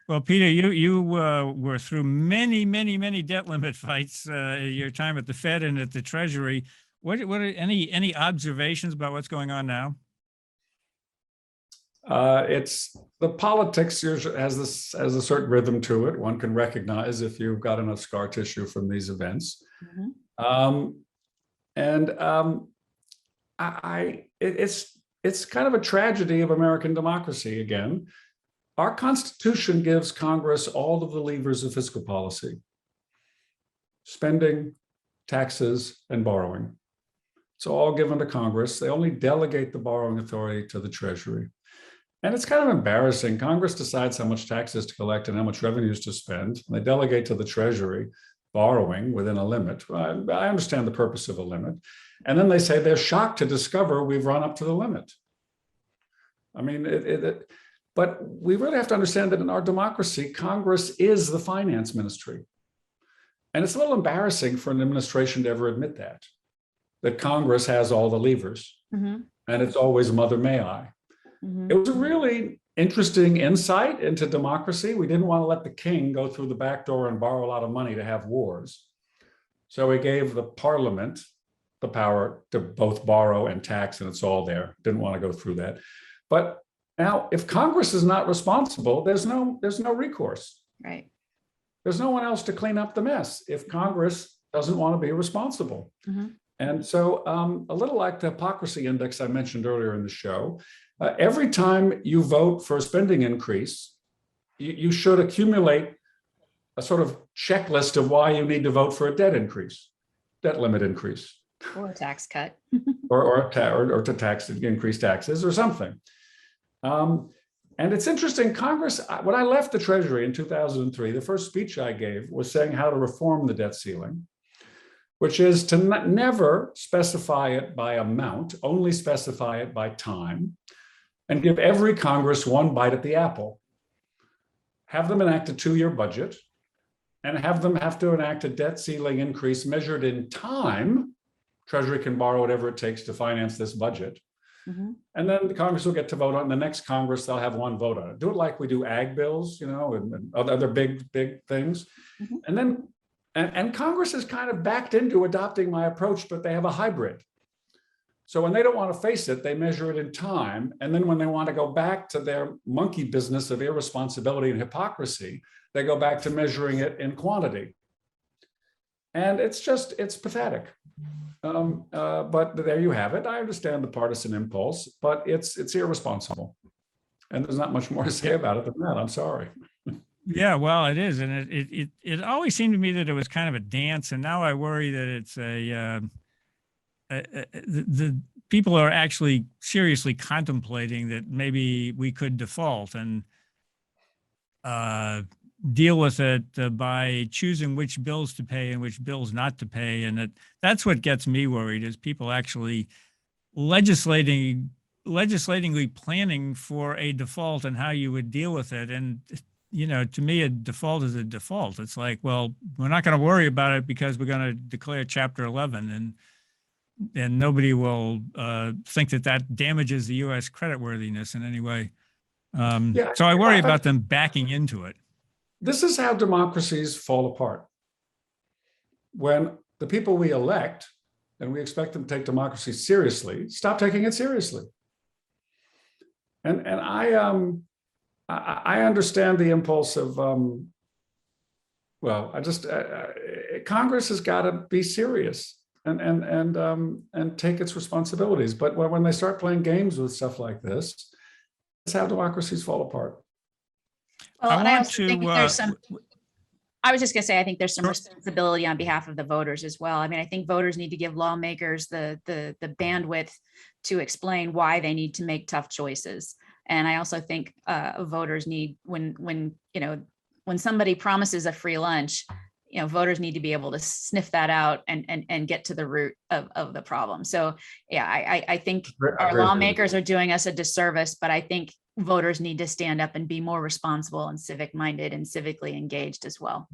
Well, Peter, you were through many debt limit fights. Your time at the Fed and at the Treasury. What are any observations about what's going on now? It's the politics has a certain rhythm to it. One can recognize if you've got enough scar tissue from these events. Mm-hmm. And it's kind of a tragedy of American democracy again. Our Constitution gives Congress all of the levers of fiscal policy: spending, taxes, and borrowing. It's all given to Congress. They only delegate the borrowing authority to the Treasury. And it's kind of embarrassing. Congress decides how much taxes to collect and how much revenues to spend. They delegate to the Treasury borrowing within a limit. I understand the purpose of a limit. And then they say they're shocked to discover we've run up to the limit. I mean, but we really have to understand that in our democracy, Congress is the finance ministry. And it's a little embarrassing for an administration to ever admit that Congress has all the levers. Mm-hmm. And it's always Mother May I. Mm-hmm. It was a really interesting insight into democracy. We didn't want to let the king go through the back door and borrow a lot of money to have wars. So we gave the parliament the power to both borrow and tax, and it's all there. Didn't want to go through that. But now, if Congress is not responsible, there's no recourse. Right. There's no one else to clean up the mess if Congress doesn't want to be responsible. Mm-hmm. And so a little like the hypocrisy index I mentioned earlier in the show, every time you vote for a spending increase, you should accumulate a sort of checklist of why you need to vote for a debt limit increase. Or a tax cut. or to increase taxes or something. And it's interesting, Congress, when I left the Treasury in 2003, the first speech I gave was saying how to reform the debt ceiling, which is to never specify it by amount, only specify it by time, and give every Congress one bite at the apple. Have them enact a 2-year budget, and have them have to enact a debt ceiling increase measured in time. Treasury can borrow whatever it takes to finance this budget. Mm-hmm. And then the Congress will get to vote on the next Congress. They'll have one vote on it. Do it like we do ag bills, and other big things. Mm-hmm. And then, and Congress is kind of backed into adopting my approach, but they have a hybrid. So when they don't want to face it, they measure it in time. And then when they want to go back to their monkey business of irresponsibility and hypocrisy, they go back to measuring it in quantity. And it's pathetic. But there you have it. I understand the partisan impulse, but it's irresponsible. And there's not much more to say about it than that. I'm sorry. Yeah, well, it is. And it always seemed to me that it was kind of a dance. And now I worry that it's the people are actually seriously contemplating that maybe we could default and deal with it by choosing which bills to pay and which bills not to pay. And that's what gets me worried, is people actually legislatingly planning for a default and how you would deal with it. And, to me, a default is a default. It's like, well, we're not going to worry about it because we're going to declare Chapter 11 and nobody will think that damages the U.S. creditworthiness in any way. So I worry about them backing into it. This is how democracies fall apart. When the people we elect, and we expect them to take democracy seriously, stop taking it seriously. And I understand the impulse of, Congress has got to be serious and take its responsibilities. But when they start playing games with stuff like this, that's how democracies fall apart. Well, I also think there's some. I was just going to say, I think there's some responsibility on behalf of the voters as well. I mean, I think voters need to give lawmakers the bandwidth to explain why they need to make tough choices. And I also think voters need, when somebody promises a free lunch, voters need to be able to sniff that out and get to the root of the problem. So, yeah, I think our lawmakers are doing us a disservice, but I think voters need to stand up and be more responsible and civic minded and civically engaged as well.